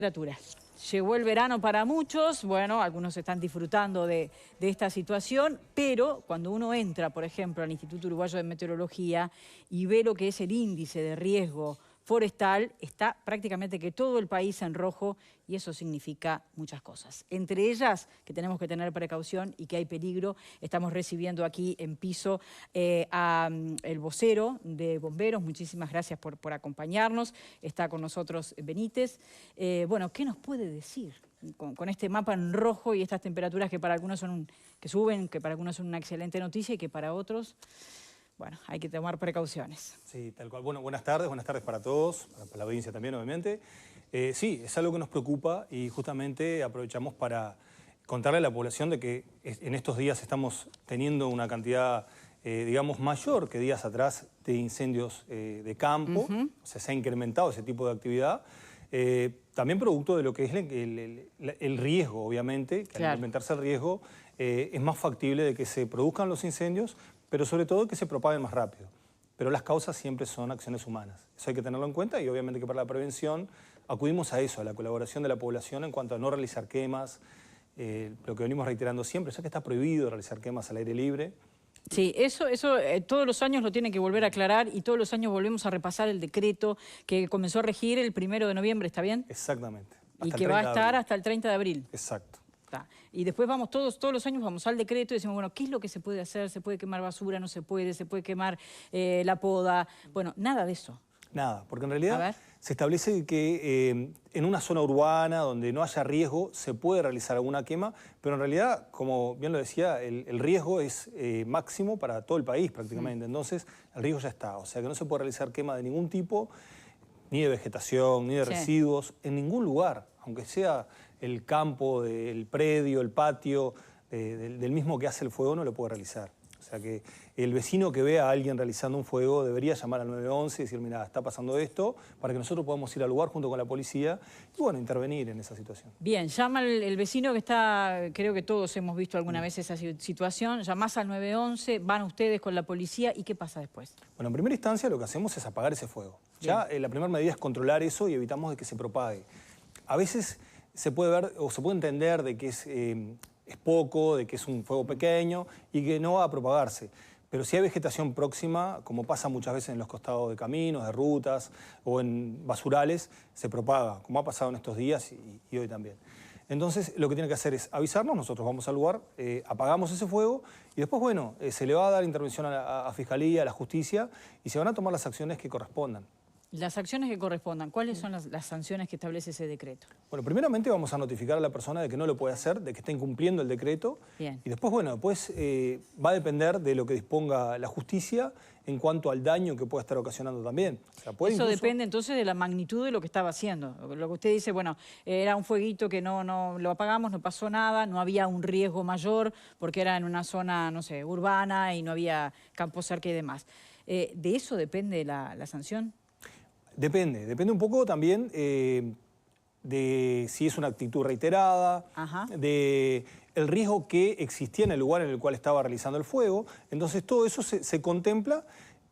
Temperatura. Llegó el verano para muchos, bueno, algunos están disfrutando de esta situación, pero cuando uno entra, por ejemplo, al Instituto Uruguayo de Meteorología y ve lo que es el índice de riesgo forestal, está prácticamente que todo el país en rojo y eso significa muchas cosas. Entre ellas, que tenemos que tener precaución y que hay peligro. Estamos recibiendo aquí en piso al vocero de bomberos. Muchísimas gracias por acompañarnos. Está con nosotros Benítez. Bueno, ¿qué nos puede decir con este mapa en rojo y estas temperaturas que para algunos que suben, que para algunos son una excelente noticia y que para otros... Bueno, hay que tomar precauciones. Sí, tal cual. Bueno, buenas tardes para todos, para la audiencia también, obviamente. Sí, es algo que nos preocupa y justamente aprovechamos para contarle a la población de que en estos días estamos teniendo una cantidad, digamos, mayor que días atrás de incendios de campo. O sea, se ha incrementado ese tipo de actividad. También producto de lo que es el riesgo, obviamente, que al incrementarse el riesgo es más factible de que se produzcan los incendios, pero sobre todo que se propaguen más rápido. Pero las causas siempre son acciones humanas. Eso hay que tenerlo en cuenta y obviamente que para la prevención acudimos a eso, a la colaboración de la población en cuanto a no realizar quemas, lo que venimos reiterando siempre, ya que está prohibido realizar quemas al aire libre. Sí, eso todos los años lo tienen que volver a aclarar y todos los años volvemos a repasar el decreto que comenzó a regir el 1 de noviembre, ¿está bien? Exactamente. Y que va a estar hasta el 30 de abril. Exacto. Y después vamos todos los años vamos al decreto y decimos, bueno, ¿qué es lo que se puede hacer? ¿Se puede quemar basura? ¿No se puede? ¿Se puede quemar la poda? Bueno, nada de eso. Nada, porque en realidad se establece que en una zona urbana donde no haya riesgo se puede realizar alguna quema, pero en realidad, como bien lo decía, el riesgo es máximo para todo el país prácticamente. Entonces, el riesgo ya está. O sea que no se puede realizar quema de ningún tipo, ni de vegetación, ni de residuos, en ningún lugar, aunque sea el campo, el predio, el patio, del mismo que hace el fuego, no lo puede realizar. O sea que el vecino que vea a alguien realizando un fuego debería llamar al 911 y decir, mira, está pasando esto, para que nosotros podamos ir al lugar junto con la policía y, bueno, intervenir en esa situación. Bien, llama el vecino que está, creo que todos hemos visto alguna vez esa situación, llamás al 911, van ustedes con la policía y ¿qué pasa después? Bueno, en primera instancia lo que hacemos es apagar ese fuego. Ya la primera medida es controlar eso y evitamos de que se propague. A veces se puede ver o se puede entender de que es poco, de que es un fuego pequeño y que no va a propagarse. Pero si hay vegetación próxima, como pasa muchas veces en los costados de caminos, de rutas o en basurales, se propaga, como ha pasado en estos días y hoy también. Entonces, lo que tiene que hacer es avisarnos, nosotros vamos al lugar, apagamos ese fuego y después, bueno, se le va a dar intervención a Fiscalía, a la Justicia y se van a tomar las acciones que correspondan. Las acciones que correspondan, ¿cuáles son las sanciones que establece ese decreto? Bueno, primeramente vamos a notificar a la persona de que no lo puede hacer, de que está incumpliendo el decreto. Bien. Y después, bueno, después va a depender de lo que disponga la justicia en cuanto al daño que pueda estar ocasionando también. O sea, eso depende entonces de la magnitud de lo que estaba haciendo. Lo que usted dice, bueno, era un fueguito que no lo apagamos, no pasó nada, no había un riesgo mayor porque era en una zona, no sé, urbana y no había campo cerca y demás. ¿De eso depende la sanción? Depende un poco también de si es una actitud reiterada, de el riesgo que existía en el lugar en el cual estaba realizando el fuego. Entonces todo eso se contempla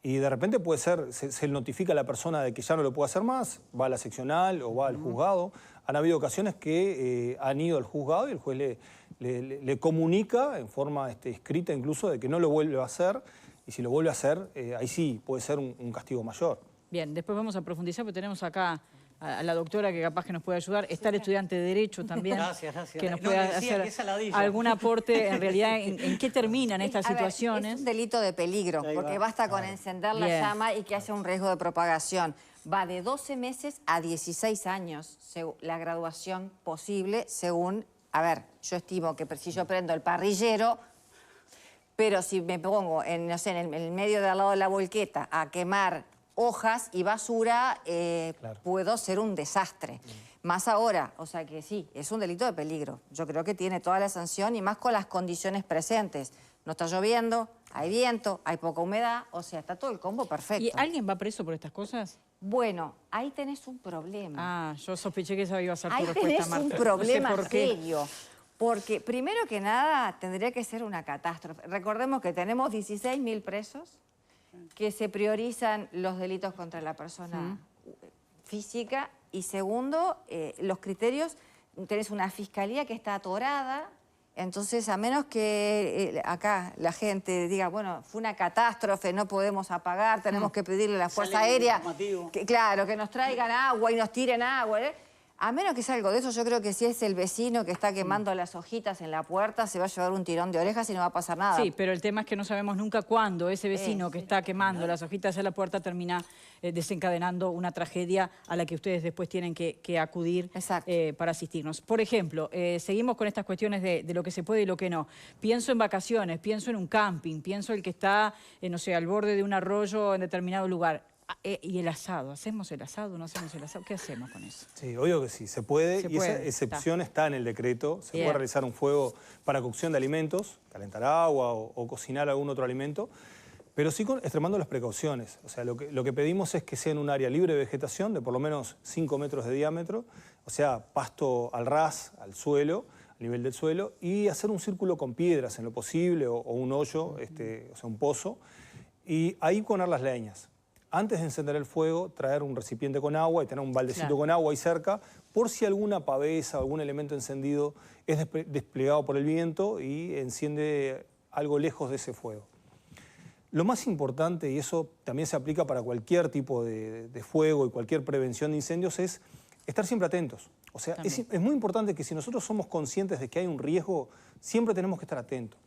y de repente puede ser, se notifica a la persona de que ya no lo puede hacer más, va a la seccional o va al juzgado. Han habido ocasiones que han ido al juzgado y el juez le comunica en forma escrita incluso de que no lo vuelve a hacer y si lo vuelve a hacer, ahí sí puede ser un castigo mayor. Bien, después vamos a profundizar, porque tenemos acá a la doctora que capaz que nos puede ayudar. Está el estudiante de Derecho también. Gracias. Que nos puede hacer algún aporte en realidad en qué terminan estas situaciones. Es un delito de peligro, porque basta con encender la llama y que haya un riesgo de propagación. Va de 12 meses a 16 años la graduación posible según... A ver, yo estimo que si yo prendo el parrillero... Pero si me pongo no sé, en el medio de al lado de la volqueta a quemar hojas y basura, puedo ser un desastre. Más ahora, o sea que sí, es un delito de peligro. Yo creo que tiene toda la sanción y más con las condiciones presentes. No está lloviendo, hay viento, hay poca humedad, o sea, está todo el combo perfecto. ¿Y alguien va preso por estas cosas? Bueno, ahí tenés un problema. Ah, yo sospeché que esa iba a ser tu ahí respuesta, tenés Marta. un problema no sé por qué. serio. Porque, primero que nada, tendría que ser una catástrofe. Recordemos que tenemos 16.000 presos, que se priorizan los delitos contra la persona física Y segundo, los criterios, tenés una fiscalía que está atorada. Entonces, a menos que acá la gente diga, bueno, fue una catástrofe, no podemos apagar, tenemos que pedirle a la Fuerza Aérea que nos traigan agua y nos tiren agua. A menos que sea algo de eso, yo creo que si es el vecino que está quemando las hojitas en la puerta, se va a llevar un tirón de orejas y no va a pasar nada. Sí, pero el tema es que no sabemos nunca cuándo ese vecino que está quemando las hojitas en la puerta termina desencadenando una tragedia a la que ustedes después tienen que acudir para asistirnos. Por ejemplo, seguimos con estas cuestiones de lo que se puede y lo que no. Pienso en vacaciones, pienso en un camping, pienso el que está, no sé, al borde de un arroyo en determinado lugar. ¿Y el asado? ¿Hacemos el asado? ¿No hacemos el asado? ¿Qué hacemos con eso? Sí, obvio que sí, se puede. Esa excepción está en el decreto. Se puede realizar un fuego para cocción de alimentos, calentar agua o cocinar algún otro alimento, pero sí extremando las precauciones. O sea, lo que pedimos es que sea en un área libre de vegetación de por lo menos 5 metros de diámetro, o sea, pasto al ras, al suelo, al nivel del suelo, y hacer un círculo con piedras en lo posible o un hoyo, o sea, un pozo, y ahí poner las leñas. Antes de encender el fuego, traer un recipiente con agua y tener un baldecito con agua ahí cerca, por si alguna pavesa o algún elemento encendido es desplegado por el viento y enciende algo lejos de ese fuego. Lo más importante, y eso también se aplica para cualquier tipo de fuego y cualquier prevención de incendios, es estar siempre atentos. O sea, es muy importante que si nosotros somos conscientes de que hay un riesgo, siempre tenemos que estar atentos.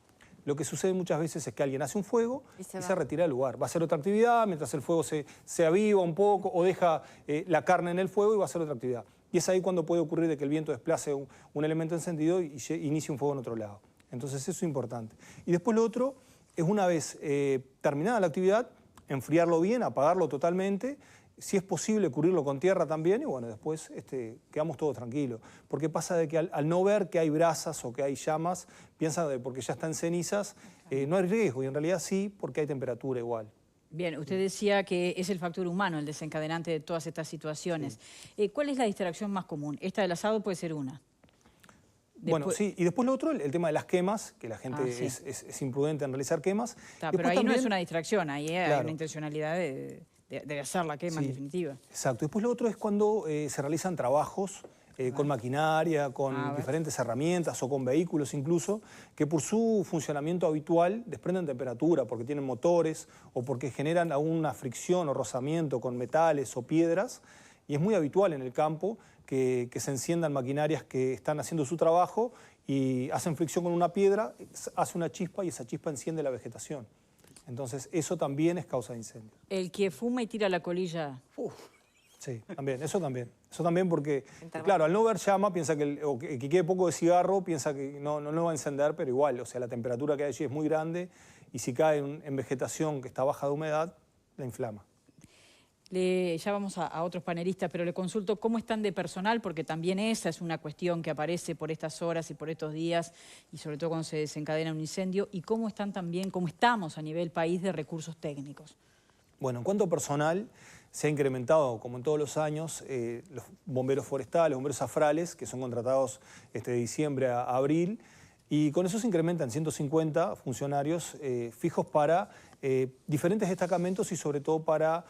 Lo que sucede muchas veces es que alguien hace un fuego y se retira del lugar. Va a hacer otra actividad mientras el fuego se aviva un poco o deja la carne en el fuego y va a hacer otra actividad. Y es ahí cuando puede ocurrir de que el viento desplace un elemento encendido y inicie un fuego en otro lado. Entonces eso es importante. Y después lo otro es una vez terminada la actividad, enfriarlo bien, apagarlo totalmente. Si es posible, cubrirlo con tierra también y bueno, después quedamos todos tranquilos. Porque pasa de que al no ver que hay brasas o que hay llamas, piensan que porque ya está en cenizas, no hay riesgo y en realidad sí, porque hay temperatura igual. Bien, usted decía que es el factor humano el desencadenante de todas estas situaciones. Sí. ¿Cuál es la distracción más común? Esta del asado puede ser una. Bueno, sí, y después lo otro, el tema de las quemas, que la gente es imprudente en realizar quemas. Pero ahí también, no es una distracción, ahí hay una intencionalidad de hacer la quema en definitiva. Exacto. Después lo otro es cuando se realizan trabajos con maquinaria, con diferentes herramientas o con vehículos incluso, que por su funcionamiento habitual desprenden temperatura, porque tienen motores o porque generan alguna fricción o rozamiento con metales o piedras. Y es muy habitual en el campo que se enciendan maquinarias que están haciendo su trabajo y hacen fricción con una piedra, hace una chispa y esa chispa enciende la vegetación. Entonces, eso también es causa de incendio. El que fuma y tira la colilla. Sí, también, eso también. Eso también porque, claro, al no ver llama, piensa que quede poco de cigarro, piensa que no va a encender, pero igual, o sea, la temperatura que hay allí es muy grande y si cae en vegetación que está baja de humedad, la inflama. Ya vamos a otros panelistas, pero le consulto cómo están de personal, porque también esa es una cuestión que aparece por estas horas y por estos días, y sobre todo cuando se desencadena un incendio, y cómo están también, cómo estamos a nivel país de recursos técnicos. Bueno, en cuanto a personal, se ha incrementado, como en todos los años, los bomberos forestales, bomberos zafrales, que son contratados de diciembre a abril, y con eso se incrementan 150 funcionarios fijos para diferentes destacamentos y sobre todo para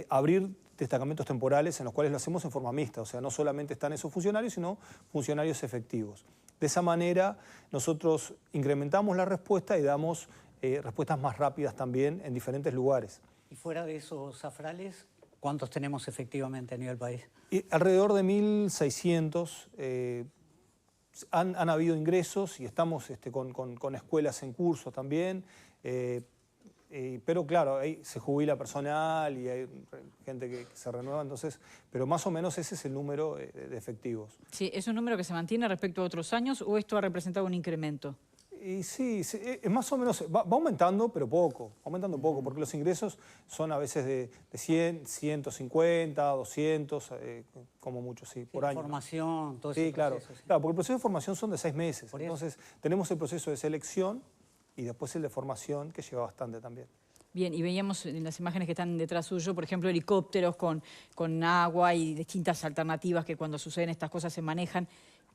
abrir destacamentos temporales en los cuales lo hacemos en forma mixta, o sea, no solamente están esos funcionarios, sino funcionarios efectivos. De esa manera nosotros incrementamos la respuesta y damos respuestas más rápidas también en diferentes lugares. Y fuera de esos zafrales, ¿cuántos tenemos efectivamente a nivel país? Alrededor de 1.600 han habido ingresos y estamos con escuelas en curso también. Pero claro, ahí se jubila personal y hay gente que se renueva, entonces, pero más o menos ese es el número de efectivos. Sí, ¿es un número que se mantiene respecto a otros años o esto ha representado un incremento? Y sí, es más o menos, va aumentando, pero poco, aumentando poco, porque los ingresos son a veces de 100, 150, 200, como mucho, sí, por año. Formación, todo eso. Sí, claro. Claro, porque el proceso de formación son de 6 meses, entonces tenemos el proceso de selección y después el de formación, que lleva bastante también. Bien, y veíamos en las imágenes que están detrás suyo, por ejemplo, helicópteros con agua y distintas alternativas que cuando suceden estas cosas se manejan.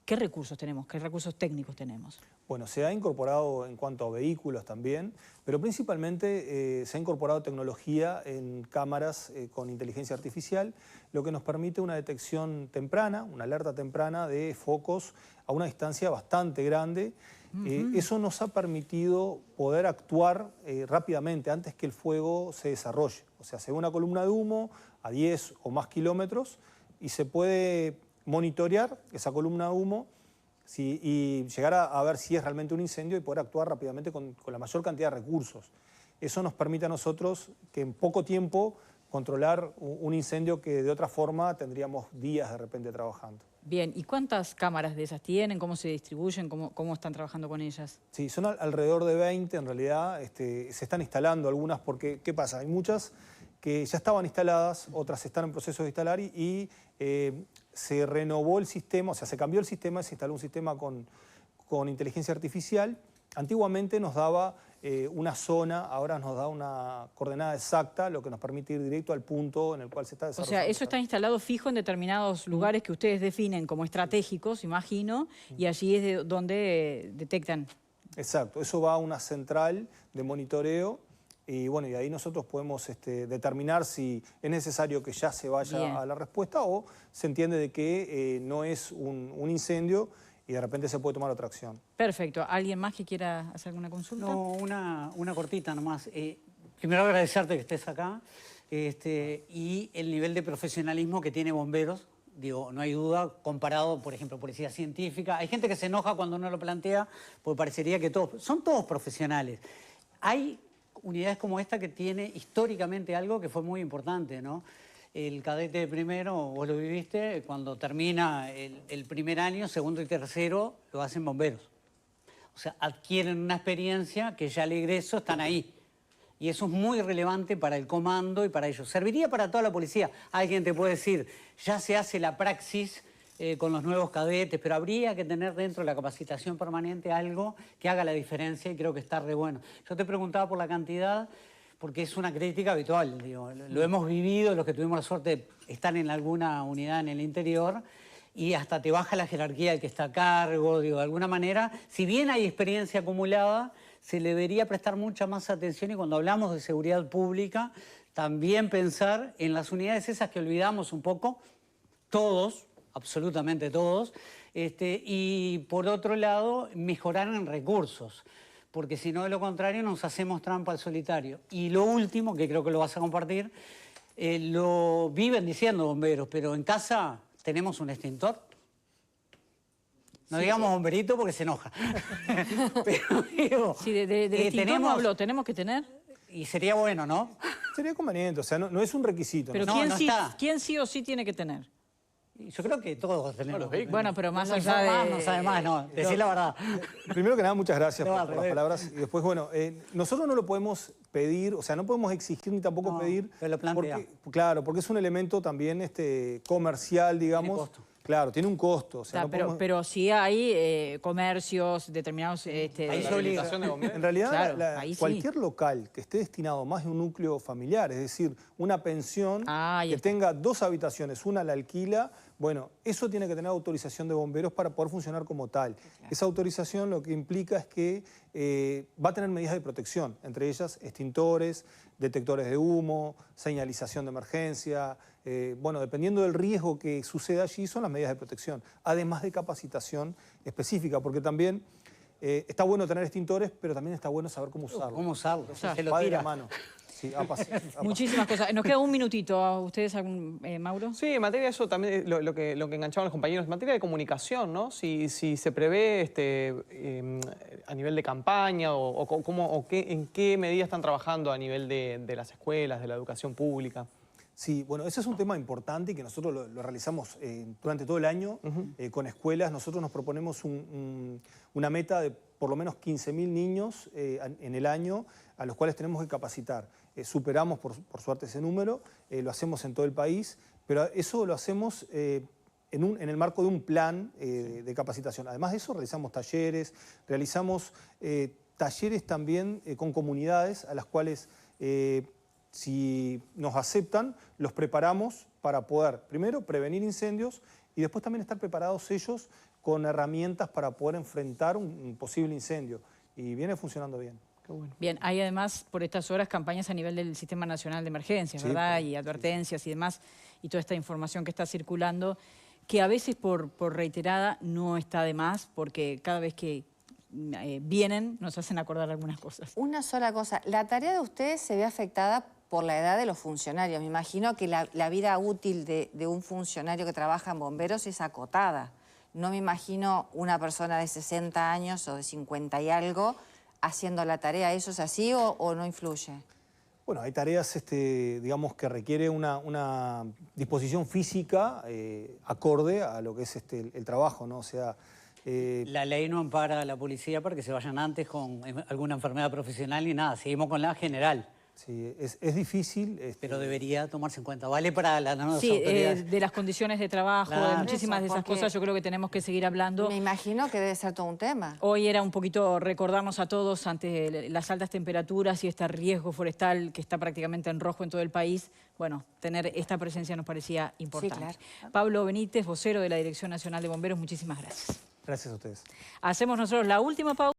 ¿Qué recursos tenemos? ¿Qué recursos técnicos tenemos? Bueno, se ha incorporado en cuanto a vehículos también, pero principalmente se ha incorporado tecnología en cámaras con inteligencia artificial, lo que nos permite una detección temprana, una alerta temprana de focos a una distancia bastante grande. Eso nos ha permitido poder actuar rápidamente antes que el fuego se desarrolle. O sea, se ve una columna de humo a 10 o más kilómetros y se puede monitorear esa columna de humo y llegar a ver si es realmente un incendio y poder actuar rápidamente con la mayor cantidad de recursos. Eso nos permite a nosotros que en poco tiempo controlar un incendio que de otra forma tendríamos días de repente trabajando. Bien, ¿y cuántas cámaras de esas tienen? ¿Cómo se distribuyen? ¿Cómo están trabajando con ellas? Sí, son alrededor de 20 en realidad. Se están instalando algunas porque, ¿qué pasa? Hay muchas que ya estaban instaladas, otras están en proceso de instalar y se renovó el sistema, o sea, se cambió el sistema, se instaló un sistema con inteligencia artificial. Antiguamente nos daba una zona, ahora nos da una coordenada exacta, lo que nos permite ir directo al punto en el cual se está desarrollando. O sea, eso está instalado fijo en determinados lugares que ustedes definen como estratégicos, imagino, y allí es donde detectan. Exacto, eso va a una central de monitoreo y bueno, y ahí nosotros podemos determinar si es necesario que ya se vaya Bien. a la respuesta o se entiende de que no es un incendio y de repente se puede tomar otra acción. Perfecto. ¿Alguien más que quiera hacer alguna consulta? No, una cortita nomás. Primero agradecerte que estés acá y el nivel de profesionalismo que tiene Bomberos. Digo, no hay duda, comparado, por ejemplo, Policía Científica. Hay gente que se enoja cuando uno lo plantea, porque parecería que son todos profesionales. Hay unidades como esta que tiene históricamente algo que fue muy importante, ¿no? El cadete de primero, vos lo viviste, cuando termina el primer año, segundo y tercero, lo hacen bomberos. O sea, adquieren una experiencia que ya al egreso están ahí. Y eso es muy relevante para el comando y para ellos. Serviría para toda la policía. Alguien te puede decir, ya se hace la praxis con los nuevos cadetes, pero habría que tener dentro de la capacitación permanente algo que haga la diferencia y creo que está re bueno. Yo te preguntaba por la cantidad, porque es una crítica habitual, digo. Lo hemos vivido, los que tuvimos la suerte de estar en alguna unidad en el interior, y hasta te baja la jerarquía del que está a cargo, digo, de alguna manera, si bien hay experiencia acumulada, se le debería prestar mucha más atención y cuando hablamos de seguridad pública, también pensar en las unidades esas que olvidamos un poco, todos, absolutamente todos, y por otro lado, mejorar en recursos. Porque si no, de lo contrario, nos hacemos trampa al solitario. Y lo último, que creo que lo vas a compartir, lo viven diciendo bomberos, pero en casa tenemos un extintor. No Sí, digamos bomberito porque se enoja. Pero digo, Sí, del extintor no habló, tenemos que tener. Y sería bueno, ¿no? Sería conveniente, o sea, no es un requisito. Pero ¿no? ¿quién sí o sí tiene que tener? Yo creo que todos tenemos. Bueno, pero más no allá de... informás, no sabe más, no. Decir la verdad. Primero que nada, muchas gracias No, por al las revés. palabras. Y después, bueno, nosotros no lo podemos pedir, o sea, no podemos exigir ni tampoco No, pedir. pero lo plantea. Claro, porque es un elemento también comercial, digamos. Tiene costo. Claro, tiene un costo. O sea, no podemos- pero sí hay comercios determinados... Ahí se obliga. En realidad, Claro, ahí sí. cualquier local que esté destinado a más de un núcleo familiar, es decir, una pensión Ahí que está. tenga 2 habitaciones, una la alquila, bueno, eso tiene que tener autorización de bomberos para poder funcionar como tal. Esa autorización lo que implica es que va a tener medidas de protección, entre ellas extintores, detectores de humo, señalización de emergencia. Bueno, dependiendo del riesgo que suceda allí, son las medidas de protección, además de capacitación específica, porque también está bueno tener extintores, pero también está bueno saber cómo usarlo. ¿Cómo usarlo? Se lo Va de la tira. mano. Sí, Muchísimas cosas. Nos queda un minutito. ¿A ustedes algún, Mauro? Sí, en materia de eso también, lo que enganchaban los compañeros, en materia de comunicación, ¿no? Si se prevé a nivel de campaña en qué medida están trabajando a nivel de las escuelas, de la educación pública. Sí, bueno, ese es un tema importante y que nosotros lo realizamos durante todo el año con escuelas. Nosotros nos proponemos una meta de por lo menos 15.000 niños en el año a los cuales tenemos que capacitar. Superamos, por suerte, ese número, lo hacemos en todo el país, pero eso lo hacemos en el marco de un plan de capacitación. Además de eso, realizamos talleres también con comunidades a las cuales... si nos aceptan, los preparamos para poder, primero, prevenir incendios y después también estar preparados ellos con herramientas para poder enfrentar un posible incendio. Y viene funcionando bien. Qué bueno. Bien, hay además por estas horas campañas a nivel del Sistema Nacional de Emergencias, Sí, ¿verdad? claro. Y advertencias y demás, y toda esta información que está circulando, que a veces por reiterada no está de más, porque cada vez que vienen nos hacen acordar algunas cosas. Una sola cosa, la tarea de ustedes se ve afectada por la edad de los funcionarios. Me imagino que la vida útil de un funcionario que trabaja en bomberos es acotada. No me imagino una persona de 60 años o de 50 y algo haciendo la tarea. ¿Eso es así o no influye? Bueno, hay tareas, digamos, que requiere una disposición física acorde a lo que es el trabajo, ¿no? O sea... La ley no ampara a la policía para que se vayan antes con alguna enfermedad profesional ni nada. Seguimos con la general. Sí, es difícil. Pero debería tomarse en cuenta. Vale para las nuevas Sí, autoridades. de las condiciones de trabajo, Claro. de muchísimas Eso, de esas porque cosas, yo creo que tenemos que seguir hablando. Me imagino que debe ser todo un tema. Hoy era un poquito recordarnos a todos ante las altas temperaturas y este riesgo forestal que está prácticamente en rojo en todo el país. Bueno, tener esta presencia nos parecía importante. claro. Pablo Benítez, vocero de la Dirección Nacional de Bomberos, muchísimas gracias. Gracias a ustedes. Hacemos nosotros la última pausa.